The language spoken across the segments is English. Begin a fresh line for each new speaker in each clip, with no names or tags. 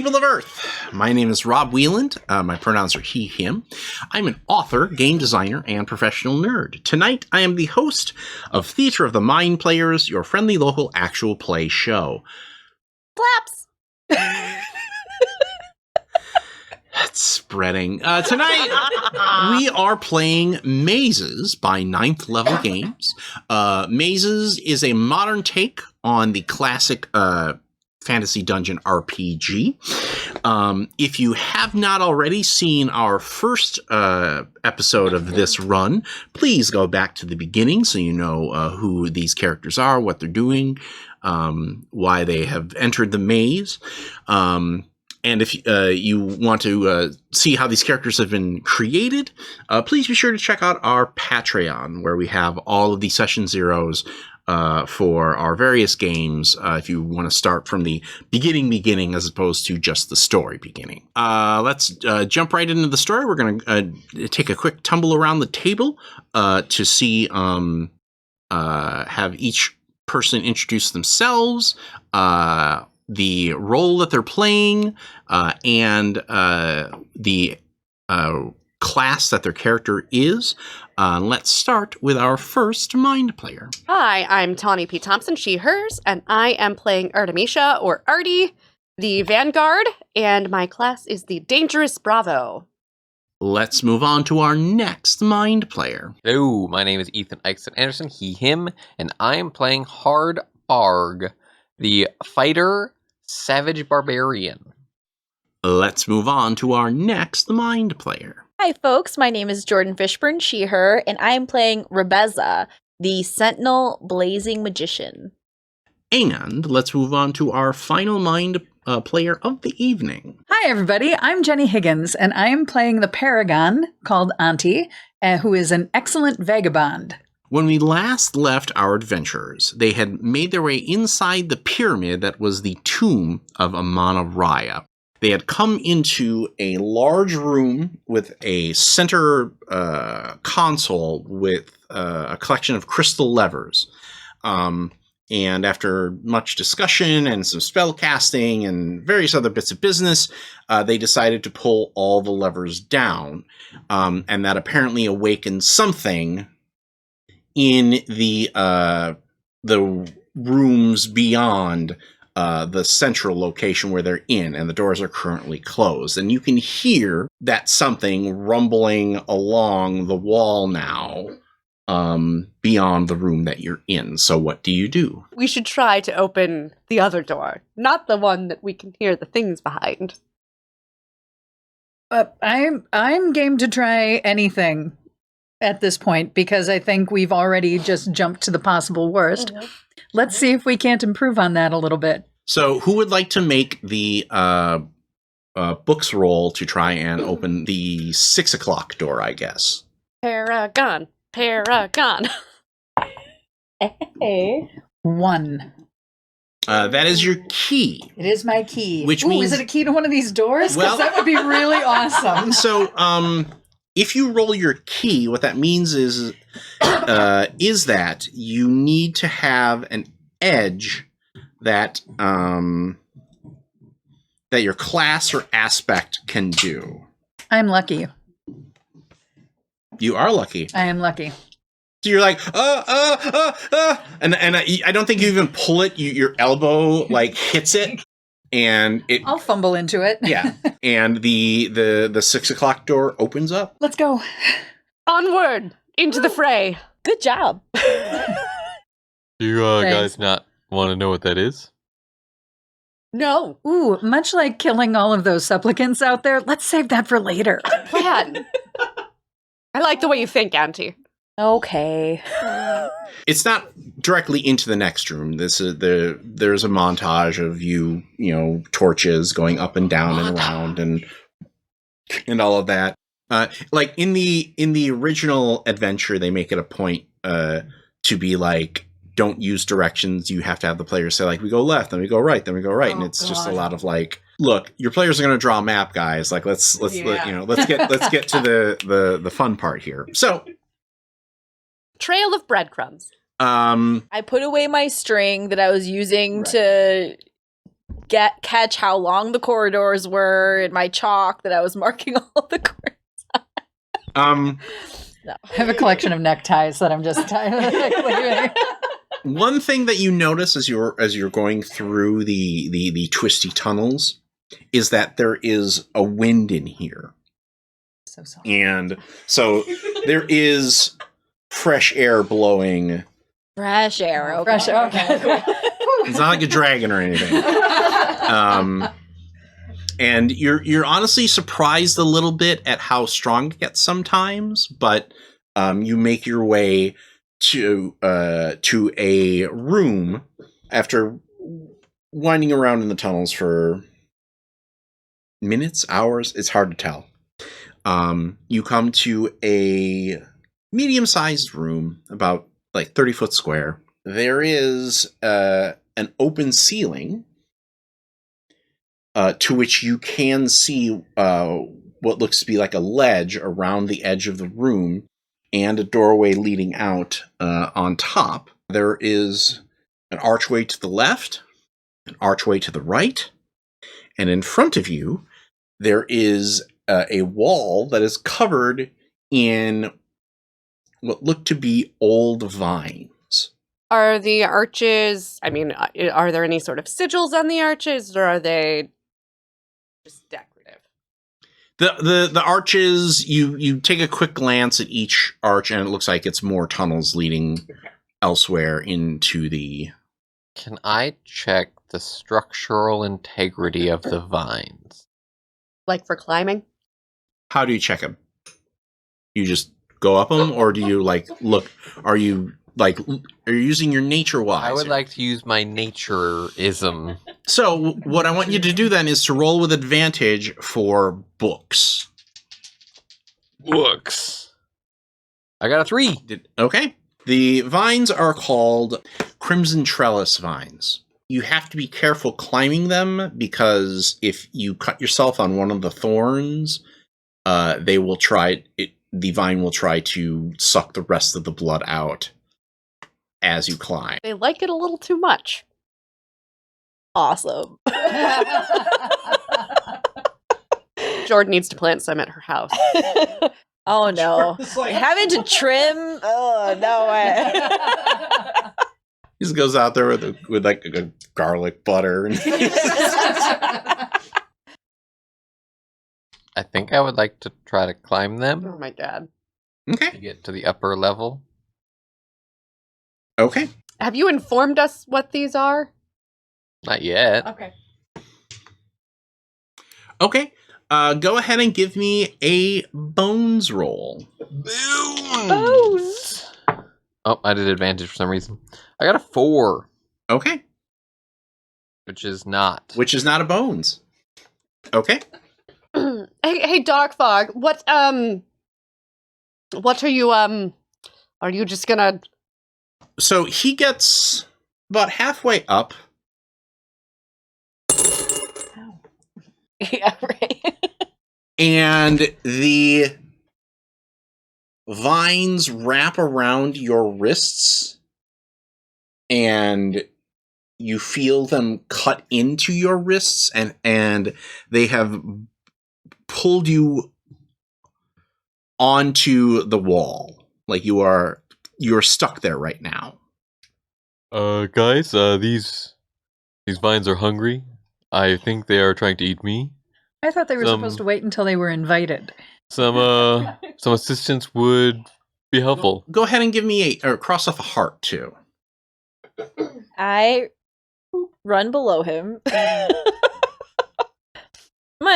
people of Earth. My name is Rob Wieland. My pronouns are he, him. I'm an author, game designer, and professional nerd. Tonight, I am the host of Theater of the Mind Players, your friendly local actual play show.
Claps!
That's spreading. Tonight, we are playing Mazes by Ninth Level Games. Mazes is a modern take on the classic fantasy dungeon RPG. If you have not already seen our first episode of this run, please go back to the beginning so you know who these characters are, what they're doing, why they have entered the maze. And if you want to see how these characters have been created, please be sure to check out our Patreon, where we have all of the session zeros for our various games, if you want to start from the beginning as opposed to just the story beginning. Let's jump right into the story. We're going to take a quick tumble around the table to see, have each person introduce themselves, the role that they're playing, and the class that their character is. Let's start with our first mind player.
Hi, I'm Tawny P. Thompson, she, hers, and I am playing Artemisia, or Artie, the Vanguard, and my class is the Dangerous Bravo.
Let's move on to our next mind player.
Hello, my name is Ethan Eichson Anderson, he, him, and I am playing Hard Barg, the Fighter Savage Barbarian.
Let's move on to our next mind player.
Hi folks, my name is Jordan Fishburne, she, her, and I am playing Rebeza, the Sentinel Blazing Magician.
And let's move on to our final mind player of the evening.
Hi everybody, I'm Jenny Higgins, and I am playing the Paragon, called Auntie, who is an excellent vagabond.
When we last left our adventurers, they had made their way inside the pyramid that was the tomb of Amana Raya. They had come into a large room with a center console with a collection of crystal levers. And after much discussion and some spell casting and various other bits of business, they decided to pull all the levers down. And that apparently awakened something in the rooms beyond the central location where they're in, and the doors are currently closed. And you can hear that something rumbling along the wall now, beyond the room that you're in. So what do you do?
We should try to open the other door, not the one that we can hear the things behind.
I'm game to try anything at this point, because I think we've already just jumped to the possible worst. Mm-hmm. Let's see if we can't improve on that a little bit.
So who would like to make the books roll to try and open the 6 o'clock door, I guess?
Paragon.
Hey. 1.
That is your key.
It is my key.
Which means...
is it a key to one of these doors? Because that would be really awesome.
So, if you roll your key, what that means is that you need to have an edge that that your class or aspect can do.
I'm lucky.
You are lucky.
I am lucky.
So you're like, and I don't think you even pull it. Your elbow like hits it. And
I'll fumble into it.
Yeah. And the 6 o'clock door opens up.
Let's go.
Onward into the fray.
Good job.
Do you guys not want to know what that is?
No.
Ooh, much like killing all of those supplicants out there, let's save that for later.
Plan. I like the way you think, Auntie.
Okay.
It's not directly into the next room. There's a montage of you torches going up and down and around and all of that. Like in the original adventure, they make it a point to be like, don't use directions. You have to have the players say like, we go left, then we go right, then we go right, and it's just a lot of like, look, your players are going to draw a map, guys. Like let's get to the fun part here. So.
Trail of breadcrumbs.
I put away my string that I was using to catch how long the corridors were in my chalk that I was marking all the corners.
I have a collection of neckties that I'm just tying.
One thing that you notice as you're going through the twisty tunnels is that there is a wind in here.
So sorry.
And so there is fresh air blowing.
Fresh air. Okay.
Fresh air, okay.
It's not like a dragon or anything. And you're honestly surprised a little bit at how strong it gets sometimes, but you make your way to a room after winding around in the tunnels for minutes, hours. It's hard to tell. You come to a medium-sized room, about like 30 foot square. There is an open ceiling to which you can see what looks to be like a ledge around the edge of the room and a doorway leading out on top. There is an archway to the left, an archway to the right, and in front of you, there is a wall that is covered in what look to be old vines.
Are the arches, I mean, are there any sort of sigils on the arches, or are they just decorative?
The arches, you take a quick glance at each arch, and it looks like it's more tunnels leading elsewhere into the...
Can I check the structural integrity of the vines?
Like for climbing?
How do you check them? You just go up them, or do you like look? Are you using your nature wise?
I would like to use my natureism.
So what I want you to do then is to roll with advantage for books.
Books. I got a 3.
Okay. The vines are called crimson trellis vines. You have to be careful climbing them because if you cut yourself on one of the thorns, the vine will try to suck the rest of the blood out as you climb.
They like it a little too much.
Awesome.
Jordan needs to plant some at her house.
Oh no. Having to trim? Oh no way.
He just goes out there with like a garlic butter.
I think I would like to try to climb
Oh
them
my god.
Okay.
to get to the upper level.
Okay.
Have you informed us what these are?
Not yet.
Okay.
Okay. Go ahead and give me a bones roll.
Bones! Oh, I did advantage for some reason. I got a 4,
Okay.
which is not.
Which is not a bones. Okay.
Hey, Dark Fog, what are you, are you just gonna...
So he gets about halfway up.
Yeah, right.
And the vines wrap around your wrists, and you feel them cut into your wrists, and they have pulled you onto the wall. Like you're stuck there right now.
Guys, these vines are hungry. I think they are trying to eat me.
I thought they were supposed to wait until they were invited.
Some assistance would be helpful.
Go ahead and give me or cross off a heart too.
I run below him. Might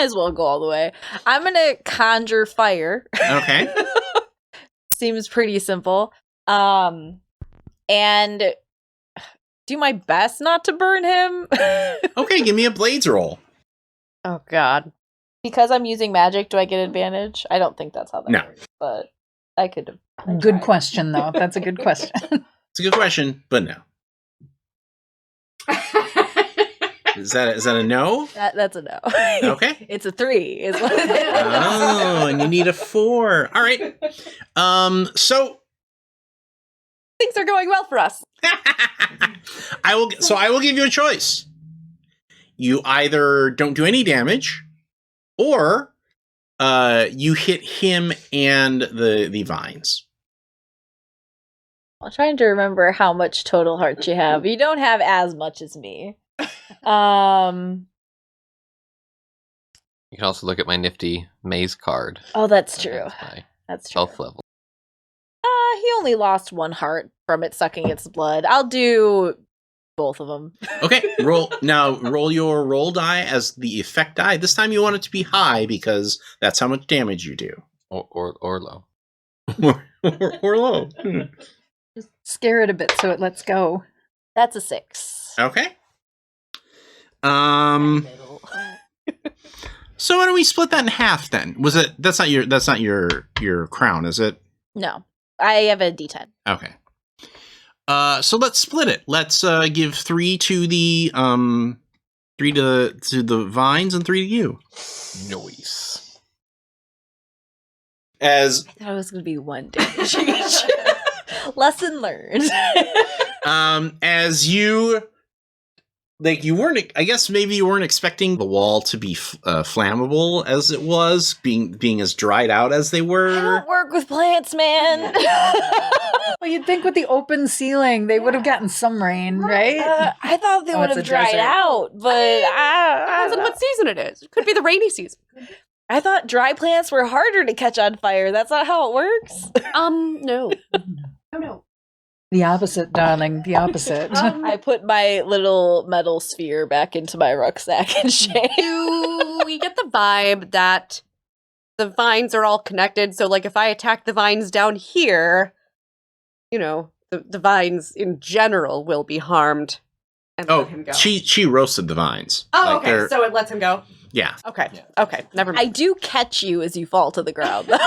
as well go all the way. I'm gonna conjure fire.
Okay.
Seems pretty simple. And do my best not to burn him.
Okay, give me a blades roll.
Oh god.
Because I'm using magic, do I get advantage? I don't think that's how that
No.
works, but I could have.
Good question, though. That's a good question.
It's a good question, but no. Is that a no?
That's a no.
Okay.
It's a 3, is what it is.
Oh, and you need a 4. All right. So
Things are going well for us.
I will give you a choice. you either don't do any damage, or you hit him and the vines.
I'm trying to remember how much total heart you have. You don't have as much as me.
You can also look at my nifty maze card.
Oh, that's true.
My
That's true.
health level.
He only lost 1 heart from it sucking its blood. I'll do both of them.
Okay, roll your roll die as the effect die. This time you want it to be high because that's how much damage you do.
Or low.
or low.
Just scare it a bit so it lets go.
That's a 6.
Okay. So why don't we split that in half then? That's not your crown, is it?
No, I have a D10.
Okay. So let's split it. Let's give 3 to the 3 to the vines and 3 to you.
Nice.
As
I thought it was going to be 1 damage each. Lesson learned.
as you you weren't. I guess maybe you weren't expecting the wall to be flammable as it was, being as dried out as they were.
I don't work with plants, man.
Well, you'd think with the open ceiling, they would have gotten some rain, right?
I thought they
Oh,
would
it's
have
a
dried
desert.
out, but
Depends on what season it is. It could be the rainy season.
I thought dry plants were harder to catch on fire. That's not how it works.
No. No.
The opposite, darling. The opposite.
I put my little metal sphere back into my rucksack and shame.
We get the vibe that the vines are all connected. So, like, if I attack the vines down here, you know, the vines in general will be harmed. And let him go.
she roasted the vines.
Oh, okay. So it lets him go.
Yeah.
Okay. Okay. Never mind.
I do catch you as you fall to the ground, though.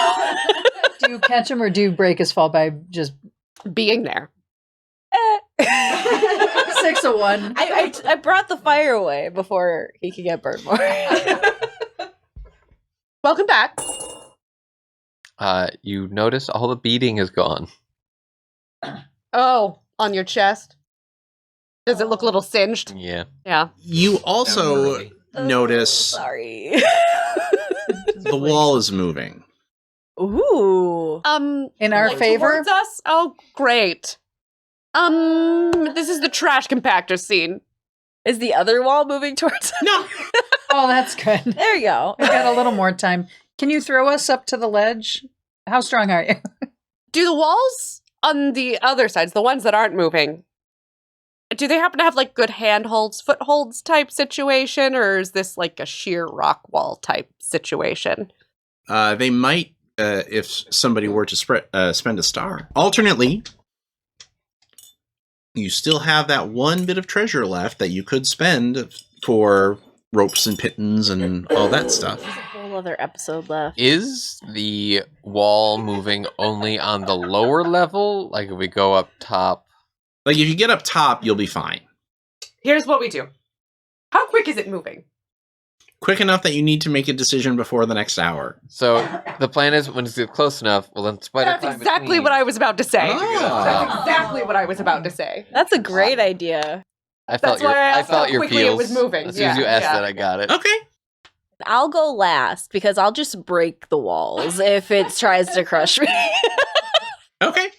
Do you catch him or do you break his fall by just
Being there.
6 of 1?
I brought the fire away before he could get burned more.
Welcome back.
You notice all the beading is gone.
Oh, on your chest. Does it look a little singed?
Yeah.
Yeah.
You also
Really.
notice
Sorry.
the wall is moving.
Ooh.
In our
like
favor?
towards us? Oh, great. This is the trash compactor scene.
Is the other wall moving towards us?
No.
Oh, that's good.
There you go.
We've got a little more time. Can you throw us up to the ledge? How strong are you?
Do the walls on the other sides, the ones that aren't moving, do they happen to have like good handholds, footholds type situation, or is this like a sheer rock wall type situation?
They might if somebody were to spend a star. Alternately, you still have that one bit of treasure left that you could spend for ropes and pittons and all that stuff.
There's a whole other episode left.
Is the wall moving only on the lower level? Like if we go up top?
Like if you get up top, you'll be fine.
Here's what we do. How quick is it moving?
Quick enough that you need to make a decision before the next hour.
So the plan is when it's close enough, well then spider
That's
climb
exactly
between.
what I was about to say.
Ah.
That's exactly what I was about to say.
That's a great idea.
I felt
That's why I asked how
your
quickly it
feels.
was moving.
As soon as you asked
Yeah.
that, I got it.
Okay.
I'll go last because I'll just break the walls if it tries to crush me.
Okay.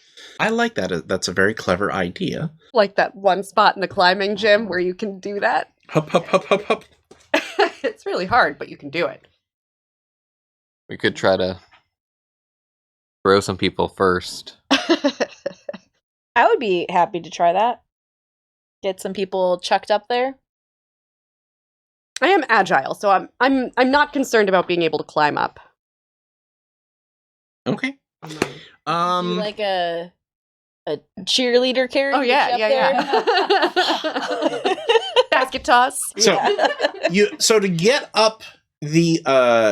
I like that. That's a very clever idea.
Like that one spot in the climbing gym where you can do that.
Hup, hup, hup, hup, hup.
It's really hard, but you can do it.
We could try to throw some people first.
I would be happy to try that. Get some people chucked up there.
I am agile, so I'm not concerned about being able to climb up.
Okay.
Do
Um.
like a cheerleader carry.
Oh yeah, yeah. Basket toss.
So so to get up the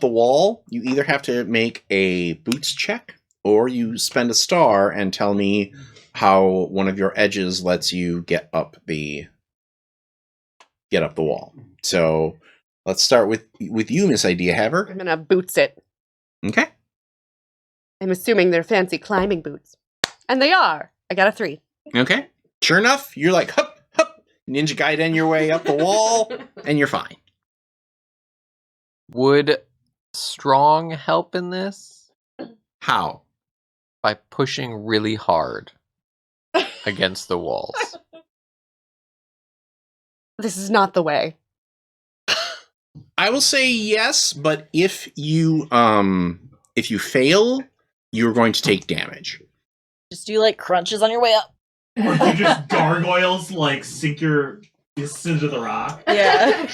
wall, you either have to make a boots check or you spend a star and tell me how one of your edges lets you get up the wall. So let's start with you, Miss Idea Haver.
I'm gonna boots it.
Okay.
I'm assuming they're fancy climbing boots. And they are. I got a 3.
Okay. Sure enough, you're like, hup, hup. Ninja Gaiden your way up the wall, and you're fine.
Would strong help in this?
How?
By pushing really hard against the walls.
This is not the way.
I will say yes, but if you fail, you're going to take damage.
Just do like crunches on your way up.
Or do just gargoyles like sink your fists into the rock?
Yeah.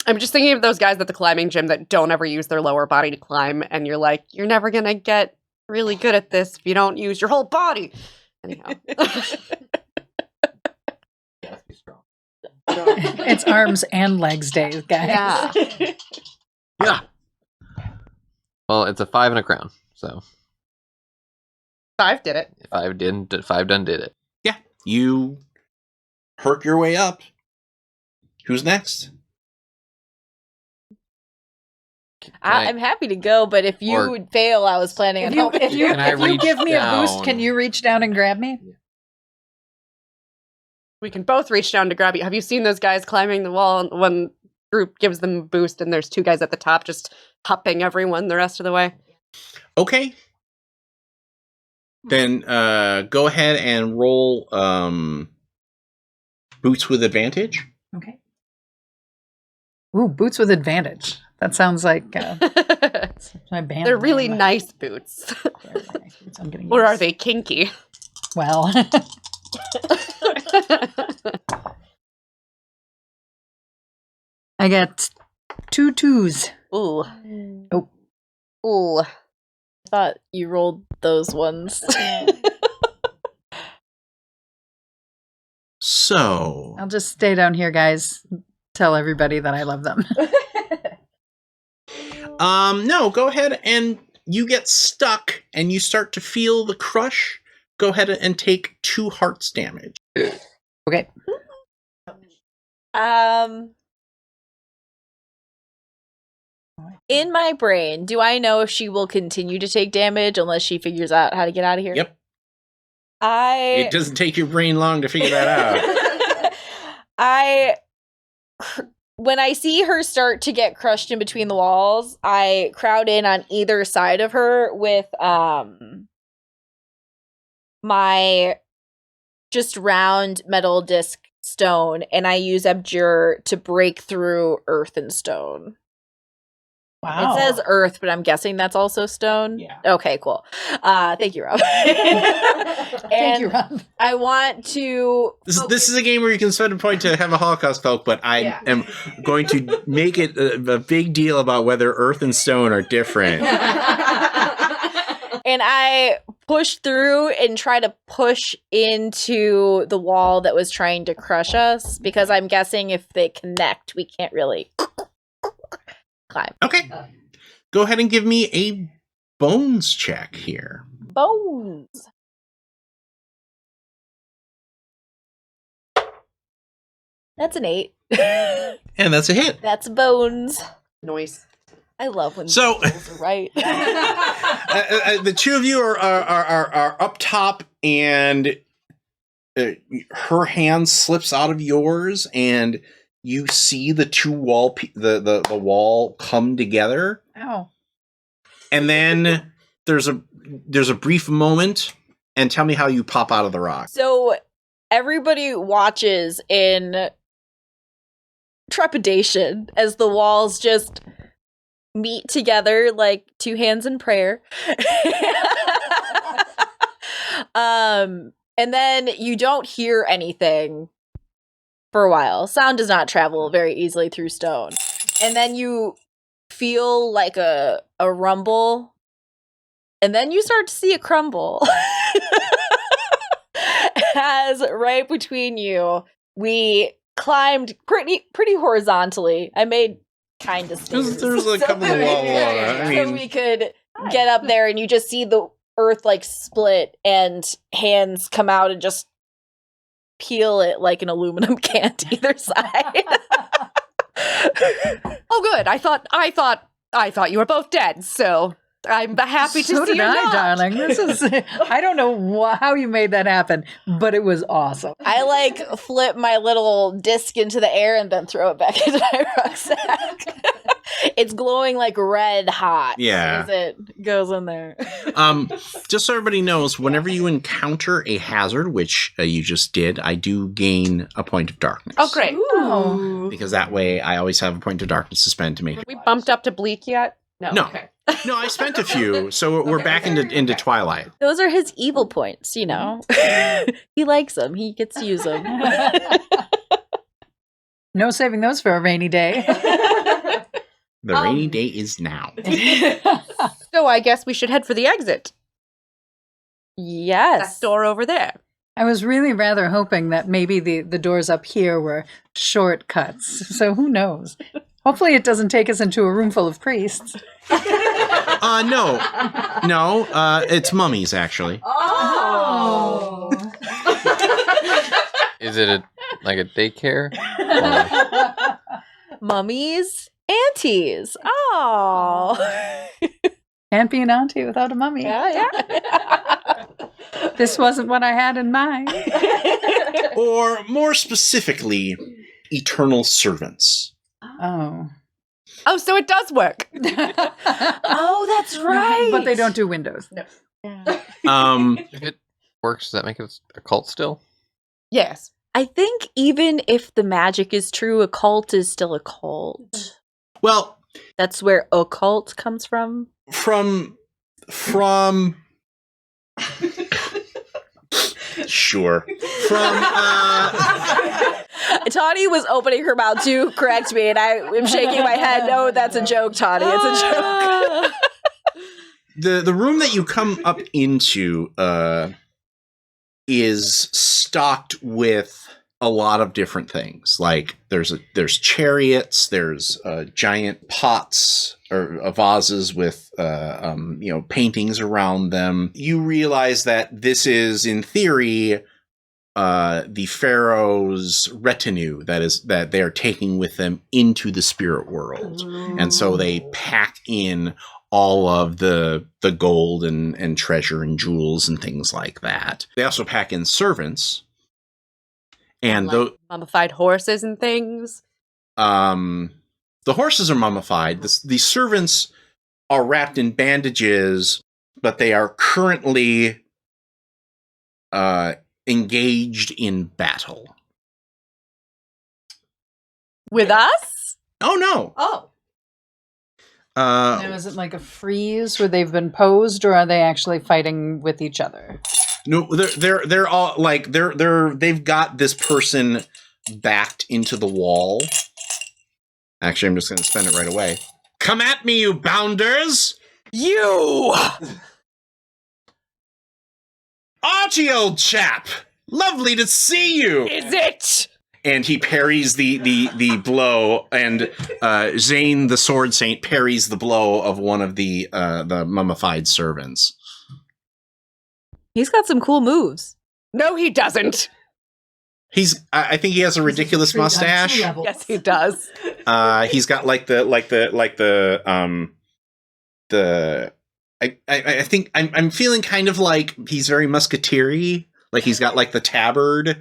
I'm just thinking of those guys at the climbing gym that don't ever use their lower body to climb, and you're like, you're never gonna get really good at this if you don't use your whole body. Anyhow.
It's arms and legs day, guys.
Yeah.
Yeah.
Well, it's a 5 and a crown, so
5 did it.
5 done did it.
Yeah. You hurt your way up. Who's next?
I'm happy to go, but if you
Or-
would fail, I was planning on helping
If you
Can I reach
give me a boost,
down?
can you reach down and grab me?
We can both reach down to grab you. Have you seen those guys climbing the wall? One group gives them a boost, and there's 2 guys at the top just hopping everyone the rest of the way.
Okay. Then go ahead and roll boots with advantage.
Okay. Ooh, boots with advantage. That sounds like my band.
They're really
name.
nice boots.
They're really nice boots. I'm gonna
Or
use-
are they kinky?
Well, I got 2 2s.
Ooh.
Oh.
Ooh.
I thought you rolled those ones.
So
I'll just stay down here, guys. Tell everybody that I love them.
no, go ahead and you get stuck and you start to feel the crush. Go ahead and take 2 hearts damage.
Okay.
In my brain, do I know if she will continue to take damage unless she figures out how to get out of here?
Yep.
I
It doesn't take your brain long to figure that out.
When I see her start to get crushed in between the walls, I crowd in on either side of her with my just round metal disc stone, and I use Abjure to break through earth and stone.
Wow.
It says earth, but I'm guessing that's also stone.
Yeah.
Okay, cool. Thank you, Rob.
Thank you, Rob.
I want to.
This is a game where you can spend a point to have a Holocaust poke, but I am going to make it a big deal about whether earth and stone are different.
And I push through and try to push into the wall that was trying to crush us, because I'm guessing if they connect, we can't really climb.
Okay. Go ahead and give me a bones check here.
Bones. That's an 8.
And that's a hit.
That's bones.
Noise.
I love when
So-
rolls are right.
The 2 of you are up top, and her hand slips out of yours, and you see the 2 wall the wall come together,
Ow.
and then there's a brief moment. And tell me how you pop out of the rock.
So everybody watches in trepidation as the walls just meet together like 2 hands in prayer. And then you don't hear anything for a while. Sound does not travel very easily through stone. And then you feel like a rumble. And then you start to see it crumble. As right between you, we climbed pretty horizontally. I made kind of stairs.
There's a couple of wall. I
So
mean,
we could get up there, and you just see the earth like split, and hands come out and just peel it like an aluminum can to either side.
Oh, good. I thought you were both dead. So I'm happy to
So
see
did
you're
I,
not.
darling. This is. I don't know how you made that happen, but it was awesome.
I like flip my little disc into the air and then throw it back into my rucksack. It's glowing like red hot.
Yeah.
As it goes in there.
Just so everybody knows, whenever you encounter a hazard, which you just did, I do gain a point of darkness.
Oh, great.
Oh.
Because that way I always have a point of darkness to spend to make
We bumped up to bleak yet?
No.
Okay.
No, I spent a few, so we're
Okay,
back
okay,
into
okay.
Twilight.
Those are his evil points, you know. He likes them. He gets to use them.
No saving those for a rainy day.
The rainy day is now.
So I guess we should head for the exit.
Yes.
That door over there.
I was really rather hoping that maybe the doors up here were shortcuts. So who knows? Hopefully it doesn't take us into a room full of priests.
No, it's mummies actually.
Oh.
Is it like a daycare? Or-
Mummies, aunties. Oh.
Can't be an auntie without a mummy.
Yeah.
This wasn't what I had in mind.
Or more specifically, eternal servants.
Oh.
Oh, so it does work.
Oh, that's right.
But they don't do windows.
If it works, does that make it a cult still?
Yes.
I think even if the magic is true, a cult is still a cult.
Well,
That's where occult comes from.
from sure.
Tawny was opening her mouth to correct me, and I am shaking my head. No, that's a joke, Tawny. It's a joke.
The room that you come up into is stocked with a lot of different things. Like there's chariots, there's giant pots or vases with paintings around them. You realize that this is, in theory, the Pharaoh's retinue that they are taking with them into the spirit world. And so they pack in all of the gold and treasure and jewels and things like that. They also pack in servants. And
Like mummified horses and things.
the horses are mummified. The servants are wrapped in bandages, but they are currently engaged in battle.
With us?
Oh no!
Oh.
Now, is it like a freeze where they've been posed, or are they actually fighting with each other?
No, they're all like they've got this person backed into the wall. Actually, I'm just going to spend it right away. Come at me, you bounders!
You!
Archie, old chap! Lovely to see you!
Is it?
And he parries the blow, and Zane, the sword saint, parries the blow of one of the mummified servants.
He's got some cool moves.
No, he doesn't.
I think he has a ridiculous mustache.
Yes, he does.
He's got I think I'm feeling kind of like he's very musketeer-y. Like he's got like the tabard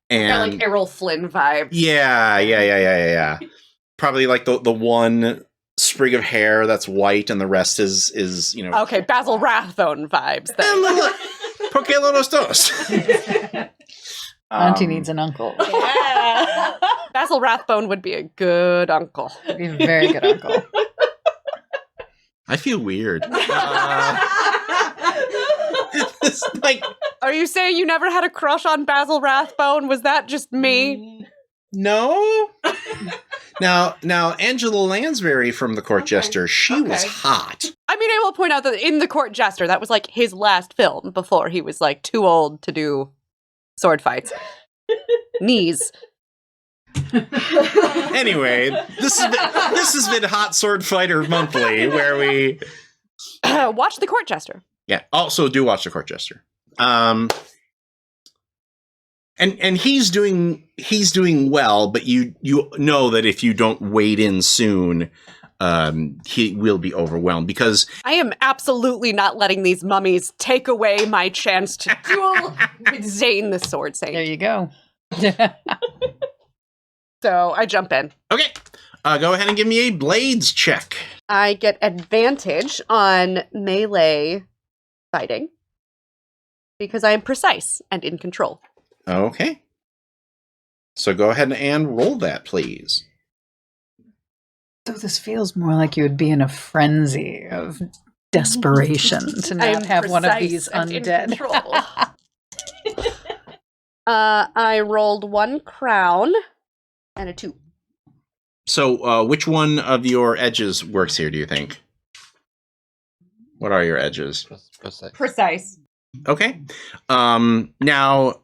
and
Got like Errol Flynn vibe.
yeah. Probably like the one sprig of hair that's white and the rest is
Okay, Basil Rathbone vibes then.
Porque los dos.
Auntie needs an uncle.
Basil Rathbone would be a good uncle.
He'd be a very good uncle.
I feel weird. It's like,
Are you saying you never had a crush on Basil Rathbone? Was that just me?
no. Now, Angela Lansbury from The Court Jester, she was hot.
I mean, I will point out that in The Court Jester, that was like his last film before he was like too old to do sword fights. Knees.
Anyway, this has been Hot Sword Fighter Monthly, where we
Watch The Court Jester.
also do watch The Court Jester. And he's doing well, but you know that if you don't wade in soon, he will be overwhelmed because
I am absolutely not letting these mummies take away my chance to duel with Zane the Sword
There
Saint.
you go.
So I jump in.
okay. Go ahead and give me a blades check.
I get advantage on melee fighting because I am precise and in control.
Okay. So go ahead and roll that, please.
So this feels more like you would be in a frenzy of desperation to not
I'm
have one of
precise
these
and in
undead.
control. I rolled 1 crown and a 2.
So which one of your edges works here, do you think? What are your edges?
Precise.
Okay. Now,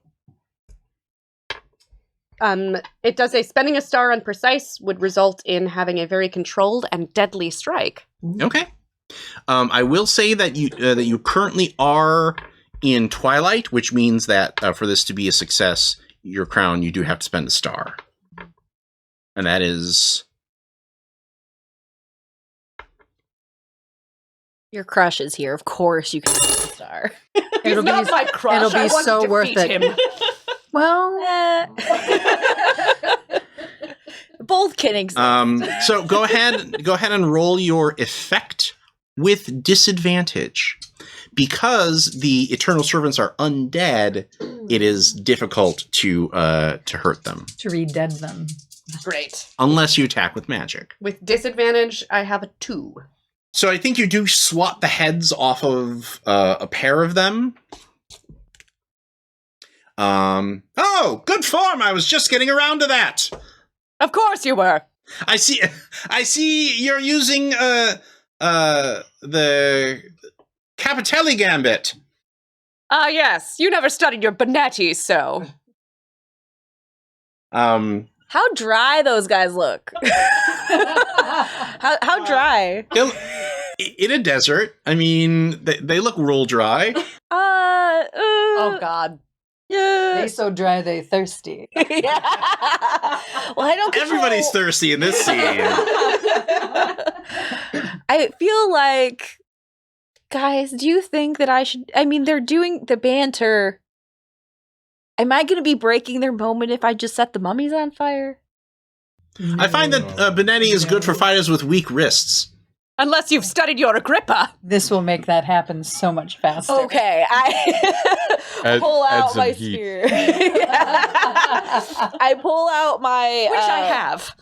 It does say spending a star on precise would result in having a very controlled and deadly strike.
okay. I will say that you currently are in Twilight, which means that for this to be a success, your crown, you do have to spend a star. And that is...
Your crush is here. Of course you can get a star.
He's not my crush.
it'll be
I want
so
to
worth
defeat
it.
him.
Well,
Both can exist.
So go ahead and roll your effect with disadvantage. Because the Eternal Servants are undead, it is difficult to hurt them.
to re-dead them.
Great.
Unless you attack with magic.
With disadvantage, I have a 2.
So I think you do swat the heads off of a pair of them. Oh, good form! I was just getting around to that.
Of course you were.
I see you're using the Capitelli Gambit.
Ah, yes. You never studied your Bonetti, so.
How dry those guys look. How dry?
In a desert, I mean, they look real dry.
Oh, God.
They so dry, they thirsty.
Yeah. Well, I don't control...
Everybody's thirsty in this scene.
I feel like, guys, do you think that I should... I mean, they're doing the banter. Am I going to be breaking their moment if I just set the mummies on fire?
I find that Benetti is good for fighters with weak wrists.
Unless you've studied your Agrippa.
This will make that happen so much faster.
Okay, I pull out my spear. I pull out my
Which I have.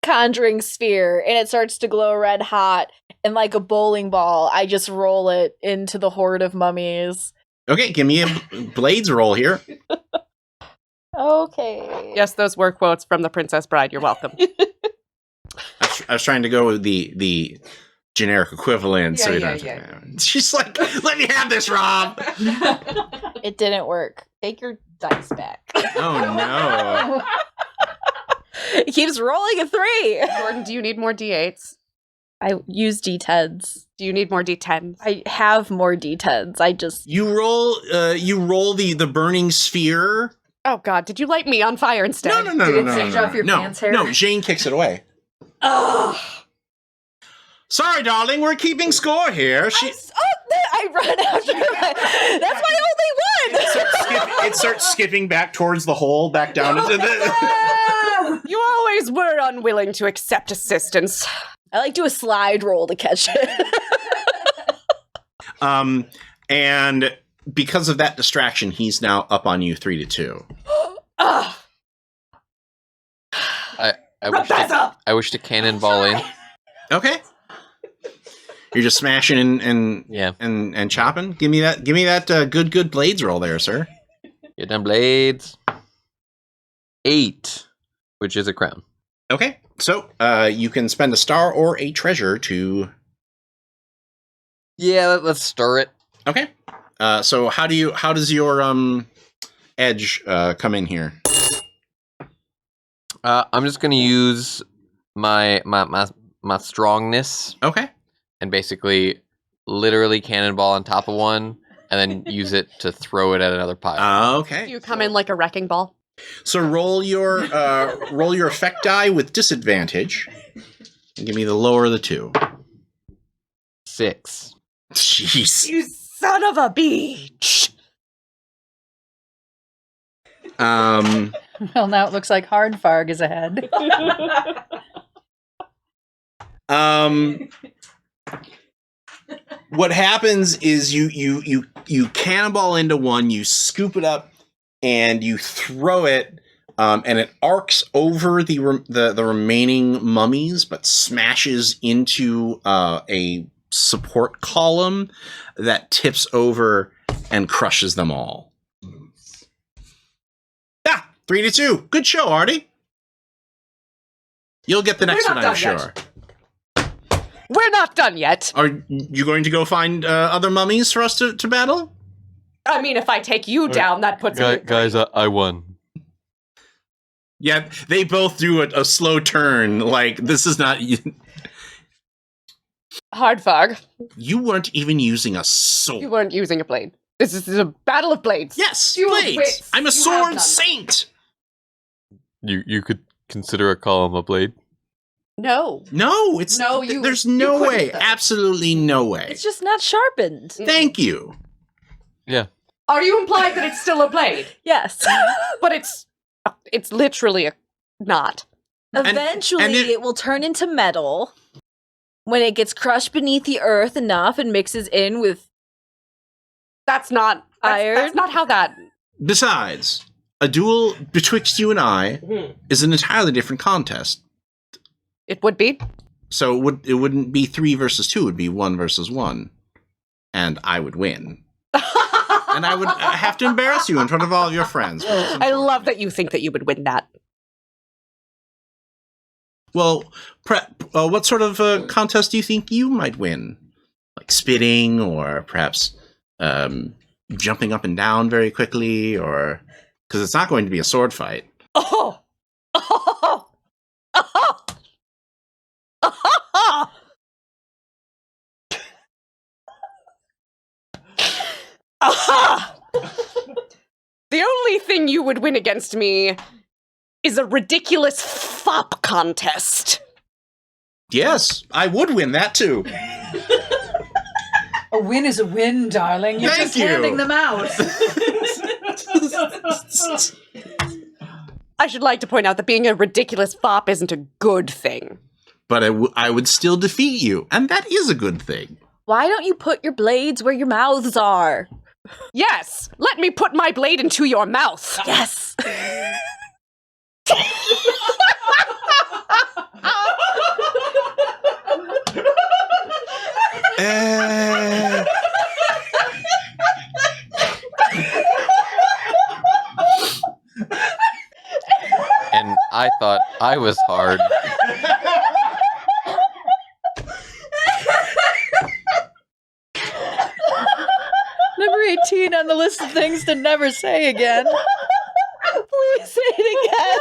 conjuring sphere, and it starts to glow red hot, and like a bowling ball, I just roll it into the horde of mummies.
Okay, give me a blades roll here.
Okay.
Yes, those were quotes from The Princess Bride. You're welcome.
I was trying to go with the generic equivalent.
Yeah,
so you
yeah,
don't have to, She's like, let me have this, Rob.
It didn't work. Take your dice back.
Oh, no.
It keeps rolling a 3.
Gordon, do you need more D8s?
I use D10s.
Do you need more D10s?
I have more D10s. I just...
You roll the burning sphere.
Oh, God. Did you light me on fire instead?
No.
Did it singe off your pants hair?
No, Jane kicks it away.
Ugh.
Sorry, darling, we're keeping score here.
I run after my... That's my only one!
It starts skipping back towards the hole, back down into the...
You always were unwilling to accept assistance.
I like do a slide roll to catch it.
And because of that distraction, he's now up on you 3-2.
Ugh.
I wish to cannonball in.
Okay. You're just smashing and
Yeah.
and chopping. Give me that good blades roll there, sir.
Get them blades. 8, which is a crown.
Okay. So, you can spend a star or a treasure to...
Yeah, let's stir it.
Okay. So how does your edge come in here?
I'm just gonna use my strongness
Okay.
and basically literally cannonball on top of one and then use it to throw it at another pile.
Okay.
You come in like a wrecking ball.
So roll your effect die with disadvantage. Give me the lower of the two.
6.
Jeez.
You son of a beach!
Well, now it looks like Hardfarg is ahead.
What happens is you cannonball into one, you scoop it up, and you throw it, and it arcs over the remaining mummies, but smashes into a support column that tips over and crushes them all. 3-2. Good show, Artie. You'll get the next
We're
one,
not
I'm
done
sure.
We're not done yet.
Are you going to go find other mummies for us to battle?
I mean, if I take you down, that puts me...
Guys, I won.
Yeah, they both do a slow turn. Like, this is not...
Hardfarg,
You weren't even using a sword.
you weren't using a blade. This is a battle of blades.
Yes,
You
blades.
wits.
I'm a
You have
sword
none.
saint.
You could consider a column a blade.
No.
No, it's
No, you-
There's
you
no
couldn't,
way.
though.
Absolutely no way.
It's just not sharpened.
Thank you.
Yeah.
Are you implying that it's still a blade?
Yes.
But it's literally a not.
Eventually,
and
it will turn into metal when it gets crushed beneath the earth enough and mixes in with
That's not
Iron?
That's not how that.
Besides, a duel betwixt you and I is an entirely different contest.
It would be.
So it wouldn't be 3 versus 2. It would be 1 versus 1. And I would win. And I would have to embarrass you in front of all of your friends.
I love that you think that you would win that.
Well, what sort of contest do you think you might win? Like spitting, or perhaps jumping up and down very quickly, or... Because it's not going to be a sword fight.
Oh! Oh! Oh! Oh! Aha! The only thing you would win against me is a ridiculous fop contest.
Yes, I would win that too.
A win is a win, darling. You're
Thank
just
you.
handing them out.
I should like to point out that being a ridiculous fop isn't a good thing.
But I would still defeat you, and that is a good thing.
why don't you put your blades where your mouths are?
Yes, let me put my blade into your mouth.
Yes.
And I thought I was hard.
Number 18 on the list of things to never say again.
Please say it again.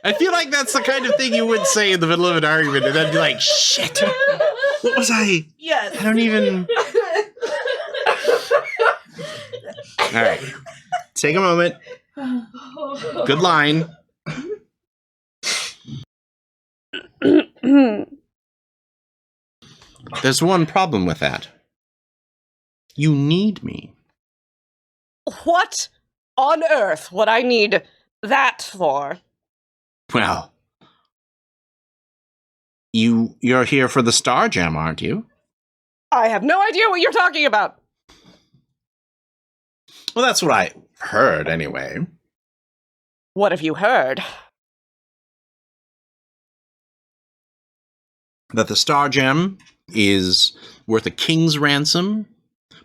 I feel like that's the kind of thing you would say in the middle of an argument, and then be like, shit, what was I?
Yes.
I don't even... All right. Take a moment. Good line. There's one problem with that. You need me.
What on earth would I need that for?
Well, you're here for the Stargem, aren't you?
I have no idea what you're talking about.
Well, that's what I heard, anyway.
What have you heard?
That the Stargem is worth a king's ransom,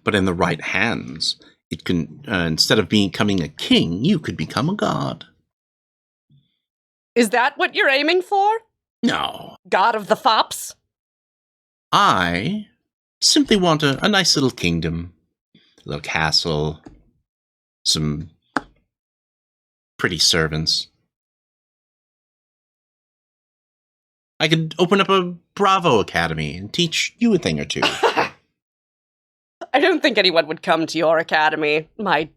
but in the right hands, it can, instead of becoming a king, you could become a god.
Is that what you're aiming for?
No.
God of the fops?
I simply want a nice little kingdom, a little castle, some pretty servants. I could open up a Bravo Academy and teach you a thing or two.
I don't think anyone would come to your academy, my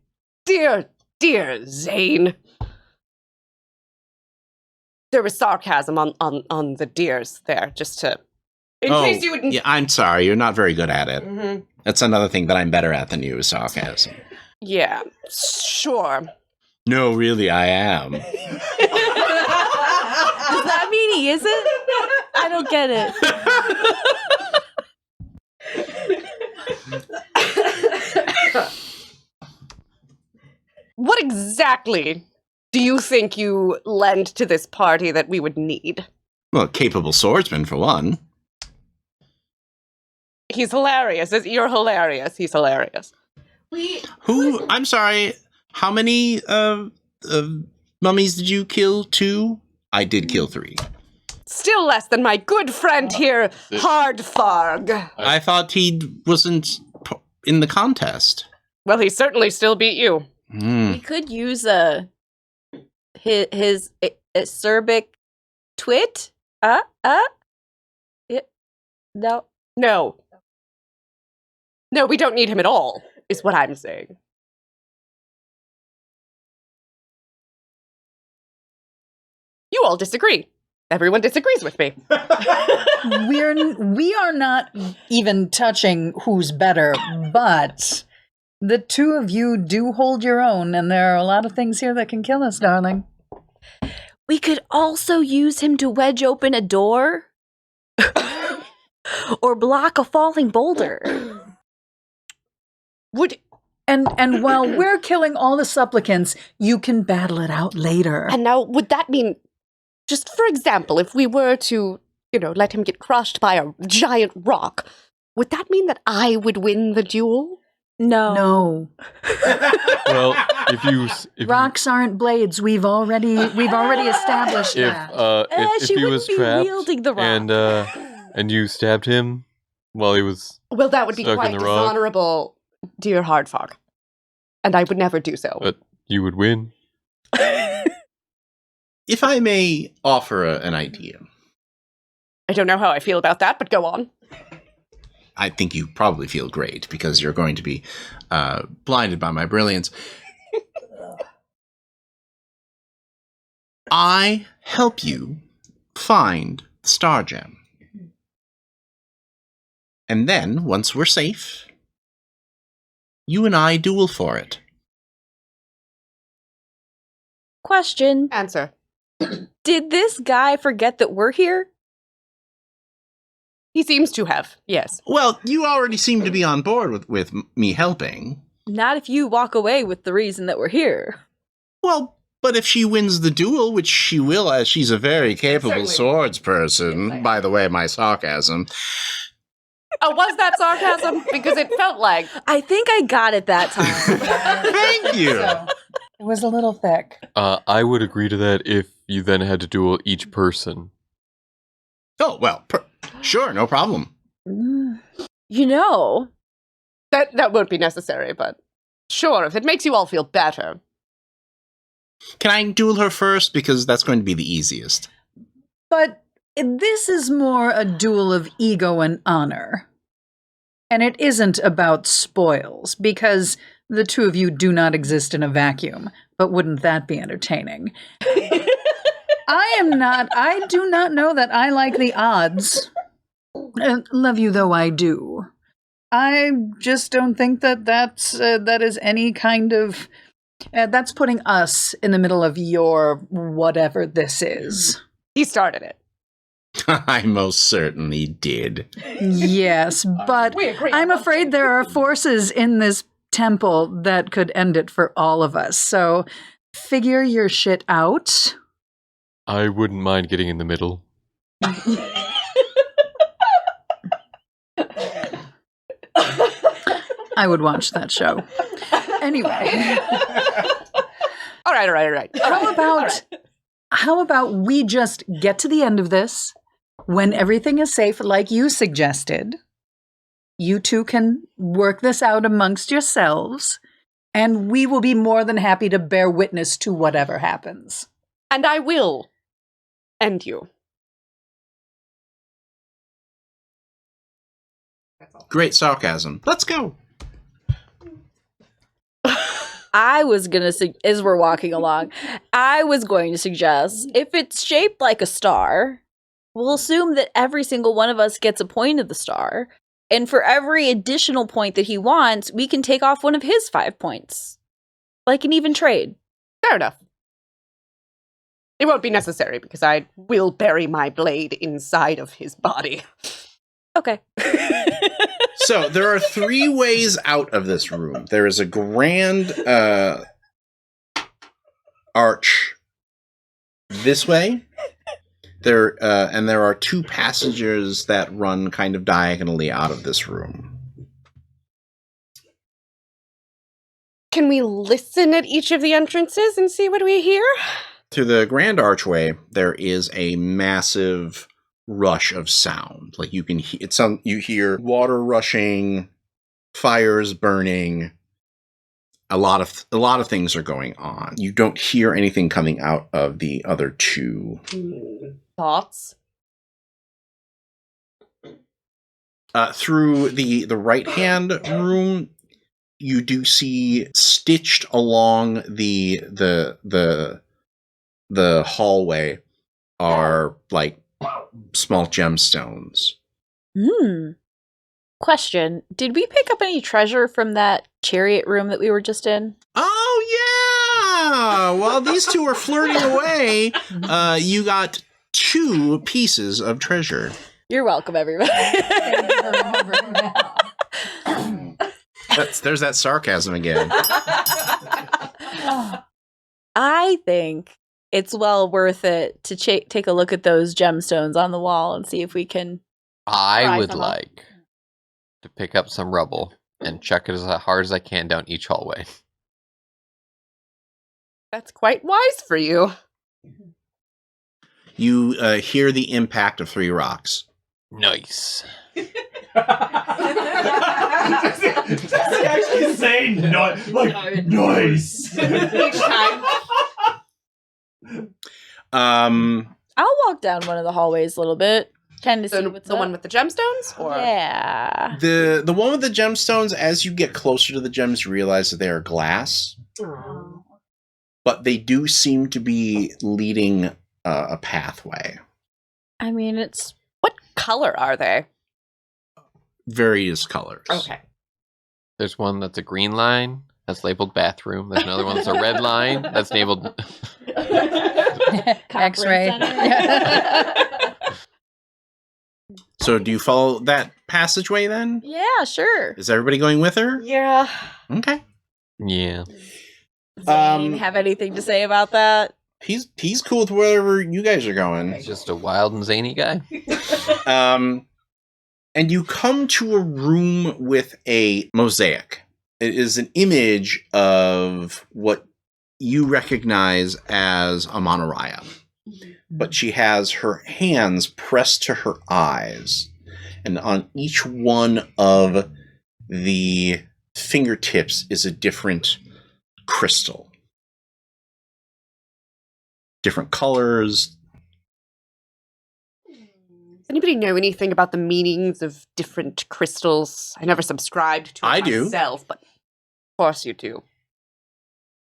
dear, dear Zane. There was sarcasm on the deers there, just to... In case you wouldn't...
Yeah, I'm sorry. You're not very good at it.
Mhm.
That's another thing that I'm better at than you is sarcasm.
Yeah, sure.
No, really, I am.
Does that mean he isn't? I don't get it.
What exactly do you think you lend to this party that we would need?
Well, capable swordsman, for one.
He's hilarious. You're hilarious. He's hilarious.
Who? I'm sorry. How many mummies did you kill? 2? I did kill 3.
Still less than my good friend here, Hardfarg.
I thought he wasn't in the contest.
Well, he certainly still beat you.
We could use his acerbic twit. Yeah, no.
No. No, we don't need him at all, is what I'm saying. You all disagree. Everyone disagrees with me.
We are not even touching who's better, but the two of you do hold your own, and there are a lot of things here that can kill us, darling.
We could also use him to wedge open a door or block a falling boulder.
And while we're killing all the supplicants, you can battle it out later.
And now, would that mean, just for example, if we were to, let him get crushed by a giant rock, would that mean that I would win the duel?
No.
Well, if
Rocks aren't blades. We've already established that.
if
she
he
wouldn't
was
be
trapped
wielding the rock.
and you stabbed him while he was
Well, that would be
Stuck in
quite
the rock.
dishonorable, dear Hardfog. And I would never do so.
but you would win.
If I may offer an idea.
I don't know how I feel about that, but go on.
I think you probably feel great because you're going to be blinded by my brilliance. I help you find the Stargem. And then, once we're safe, you and I duel for it.
Question.
Answer.
Did this guy forget that we're here?
He seems to have, yes.
Well, you already seem to be on board with me helping.
Not if you walk away with the reason that we're here.
Well, but if she wins the duel, which she will, as she's a very capable
Certainly.
swords person, by the way, my sarcasm.
Oh, was that sarcasm? Because it felt like...
I think I got it that time.
Thank you.
It was a little thick.
I would agree to that if you then had to duel each person.
Oh, well, sure, no problem.
You know,
That won't be necessary, but sure, if it makes you all feel better.
Can I duel her first? Because that's going to be the easiest.
But this is more a duel of ego and honor. And it isn't about spoils, because the two of you do not exist in a vacuum. But wouldn't that be entertaining? I do not know that I like the odds. Love you though I do. I just don't think that is any kind of... that's putting us in the middle of your whatever this is.
He started it.
I most certainly did.
Yes, but
We agree.
I'm afraid there are forces in this temple that could end it for all of us. So figure your shit out.
I wouldn't mind getting in the middle.
I would watch that show. Anyway,
All right.
how about we just get to the end of this when everything is safe, like you suggested. You two can work this out amongst yourselves, and we will be more than happy to bear witness to whatever happens.
And I will end you.
Great sarcasm. Let's go.
I was going to, as we're walking along, I was going to suggest if it's shaped like a star, we'll assume that every single one of us gets a point of the star. And for every additional point that he wants, we can take off one of his 5 points. Like an even trade.
Fair enough. It won't be necessary because I will bury my blade inside of his body.
Okay.
So there are 3 ways out of this room. There is a grand arch this way. There are 2 passages that run kind of diagonally out of this room.
Can we listen at each of the entrances and see what we hear?
Through the grand archway, there is a massive rush of sound. Like you can, you hear water rushing, fires burning. A lot of things are going on. You don't hear anything coming out of the other 2.
Thoughts?
Through the right hand room, you do see stitched along the hallway are like small gemstones.
Question. Did we pick up any treasure from that chariot room that we were just in?
Oh, yeah! While these 2 were flirting away, you got 2 pieces of treasure.
You're welcome, everybody.
There's that sarcasm again.
I think it's well worth it to take a look at those gemstones on the wall and see if we can.
I would
them up.
like to pick up some rubble and check it as hard as I can down each hallway.
That's quite wise for you.
You hear the impact of 3 rocks.
Nice.
Does he actually say nice?
Each time.
I'll walk down one of the hallways a little bit, kind of see what's
The
up.
one with the gemstones? Or?
Yeah.
The one with the gemstones, as you get closer to the gems, you realize that they are glass. But they do seem to be leading a pathway.
I mean, it's...
What color are they?
Various colors.
Okay.
There's one that's a green line that's labeled bathroom. There's another one that's a red line that's labeled
X-ray.
So do you follow that passageway then?
Yeah, sure.
Is everybody going with her?
Yeah.
Okay.
yeah.
Zane, have anything to say about that?
He's cool with wherever you guys are going.
He's just a wild and zany guy.
And you come to a room with a mosaic. It is an image of what you recognize as a Monoraya. But she has her hands pressed to her eyes. And on each one of the fingertips is a different crystal. Different colors.
Does anybody know anything about the meanings of different crystals? I never subscribed to it
I do.
myself, but of course you do.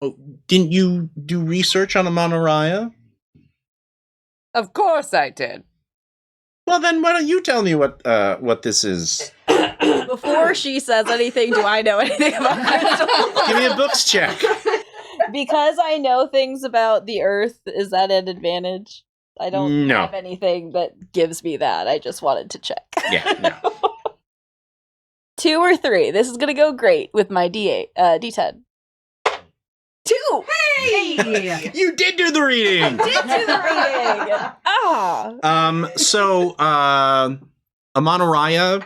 Oh, didn't you do research on a Monoraya?
Of course I did.
Well, then why don't you tell me what this is?
Before she says anything, do I know anything about crystals?
Give me a books check.
Because I know things about the Earth, is that an advantage? I don't
No.
have anything that gives me that. I just wanted to check.
Yeah, no.
2 or 3. This is gonna go great with my D8, D10. 2.
Hey!
You did do the reading.
Did do the reading.
So a Monoraya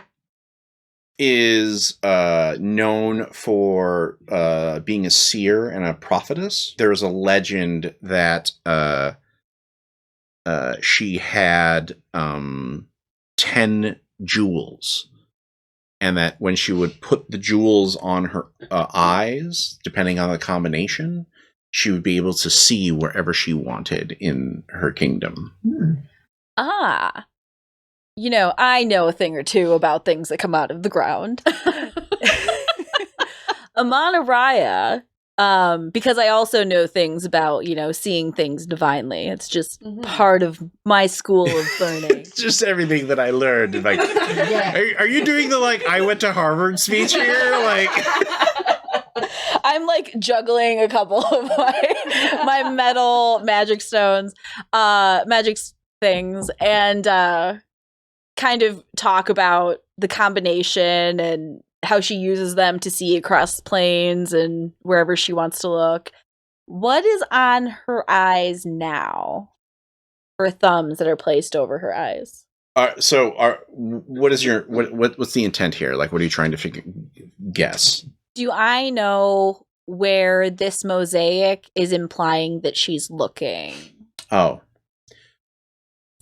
is known for being a seer and a prophetess. There's a legend that she had 10 jewels, and that when she would put the jewels on her eyes, depending on the combination, she would be able to see wherever she wanted in her kingdom.
You know, I know a thing or two about things that come out of the ground. A Monoraya Because I also know things about, seeing things divinely. It's just part of my school of burning.
Just everything that I learned. Like, are you doing the I went to Harvard speech here? Like,
I'm juggling a couple of my metal magic stones, magic things, and kind of talk about the combination and how she uses them to see across planes and wherever she wants to look. What is on her eyes now? Her thumbs that are placed over her eyes.
What is what's the intent here? Like, what are you trying to guess?
Do I know where this mosaic is implying that she's looking?
Oh.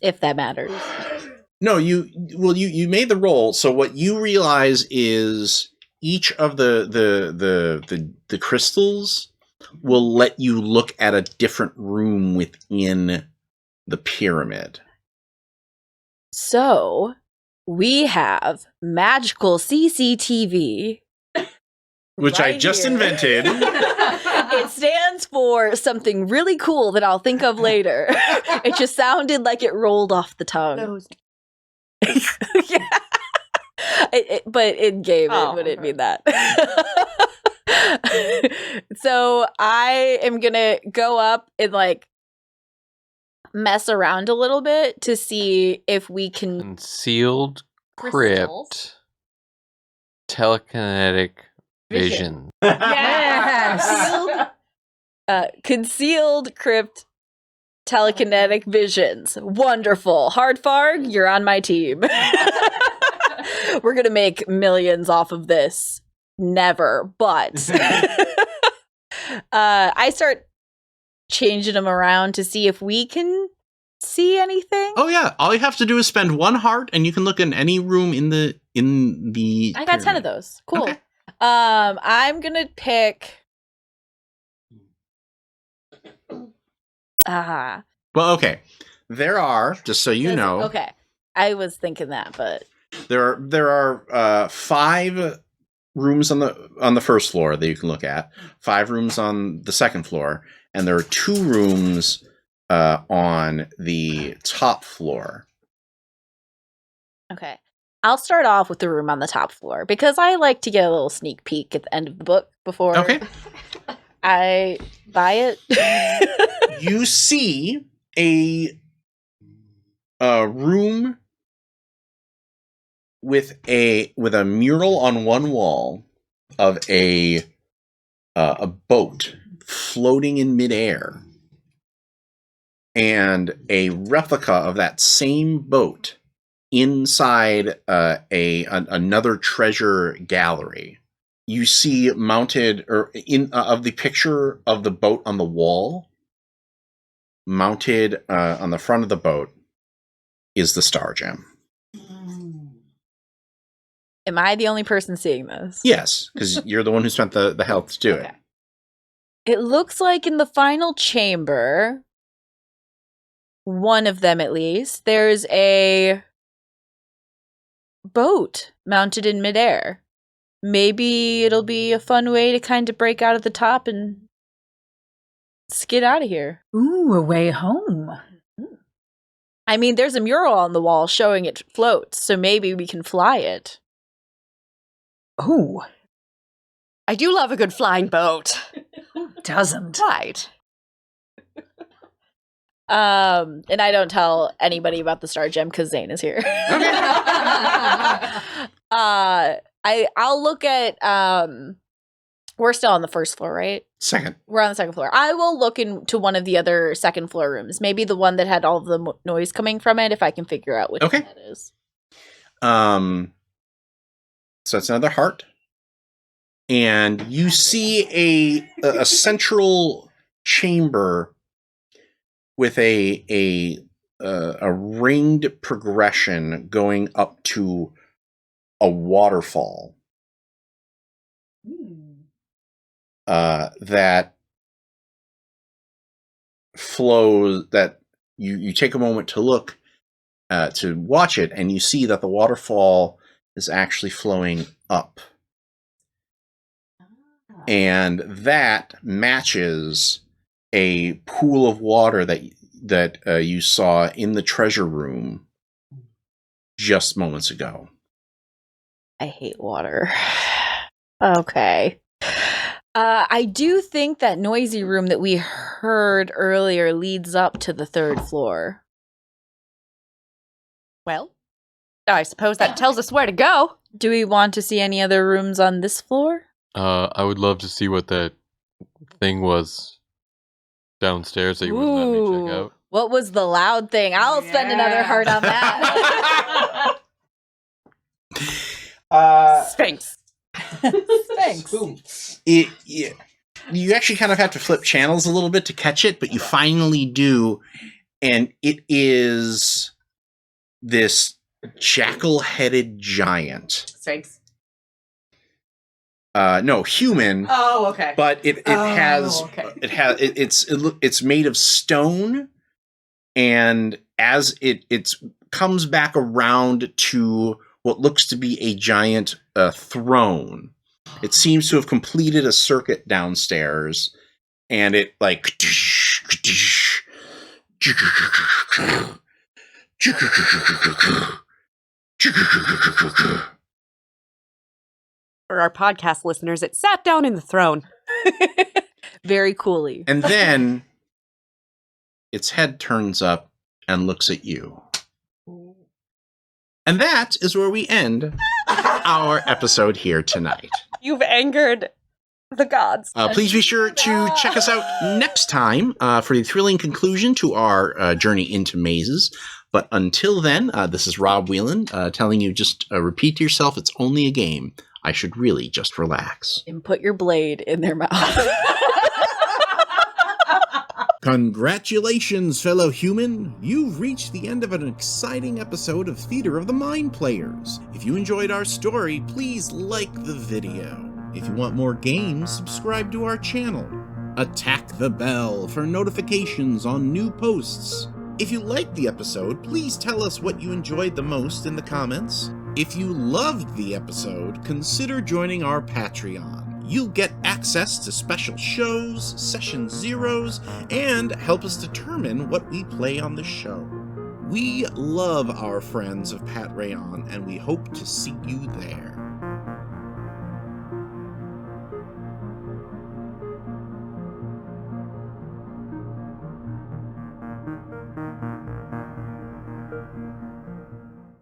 If that matters.
No, you made the roll. So what you realize is each of the crystals will let you look at a different room within the pyramid.
So we have magical CCTV.
Which I just invented.
It stands for something really cool that I'll think of later. It just sounded like it rolled off the tongue. Yeah. But in game, it wouldn't mean that. So I am gonna go up and mess around a little bit to see if we can
Concealed
Crystals.
crypt. Telekinetic vision.
Yes.
Concealed crypt telekinetic visions. Wonderful. Hardfarg, you're on my team. We're gonna make millions off of this. Never, but I start changing them around to see if we can see anything.
Oh yeah, all you have to do is spend 1 heart, and you can look in any room in the.
I got 10 of those. Cool.
Okay.
I'm gonna pick.
Well, okay. There are, just so you know.
Okay, I was thinking that, but
there are 5 rooms on the first floor that you can look at. 5 rooms on the second floor, and there are 2 rooms on the top floor.
okay. I'll start off with the room on the top floor because I like to get a little sneak peek at the end of the book before I buy it.
You see a room with a mural on one wall of a boat floating in midair, and a replica of that same boat inside another treasure gallery. You see mounted of the picture of the boat on the wall, mounted on the front of the boat, is the Stargem.
Am I the only person seeing this?
Yes, because you're the one who spent the health to do it.
It looks like in the final chamber, one of them at least, there's a boat mounted in midair. Maybe it'll be a fun way to kind of break out of the top and skid out of here.
Ooh, a way home.
I mean, there's a mural on the wall showing it floats, so maybe we can fly it.
Oh,
I do love a good flying boat.
who doesn't?
Right.
And I don't tell anybody about the Stargem because Zane is here. I'll look at we're still on the first floor, right?
Second.
We're on the second floor. I will look into one of the other second floor rooms. Maybe the one that had all of the noise coming from it, if I can figure out which one that is.
So that's another heart. And you see a central chamber with a ringed progression going up to a waterfall that flows. That you take a moment to look to watch it, and you see that the waterfall is actually flowing up. and that matches a pool of water that you saw in the treasure room just moments ago.
I hate water. Okay. I do think that noisy room that we heard earlier leads up to the 3rd floor.
Well, I suppose that tells us where to go.
Do we want to see any other rooms on this floor?
I would love to see what that thing was downstairs that you wouldn't let me check out.
What was the loud thing? I'll spend another heart on that.
Sphinx.
Thanks.
You actually kind of have to flip channels a little bit to catch it, but you finally do, and it is this jackal-headed giant.
Sphinx.
No, human.
Oh, okay.
But it's made of stone, and as it comes back around to what looks to be a giant throne, it seems to have completed a circuit downstairs, and it like
For our podcast listeners, it sat down in the throne.
Very coolly.
and then its head turns up and looks at you. And that is where we end our episode here tonight.
You've angered the gods.
Please be sure to check us out next time for the thrilling conclusion to our journey into mazes. But until then, this is Rob Whelan telling you just repeat to yourself, it's only a game. I should really just relax.
And put your blade in their mouth.
Congratulations, fellow human! You've reached the end of an exciting episode of Theater of the Mind Players. If you enjoyed our story, please like the video. If you want more games, subscribe to our channel. Attack the bell for notifications on new posts. If you liked the episode, please tell us what you enjoyed the most in the comments. If you loved the episode, consider joining our Patreon. You'll get access to special shows, session zeros, and help us determine what we play on the show. We love our friends of Pat Rayon, and we hope to see you there.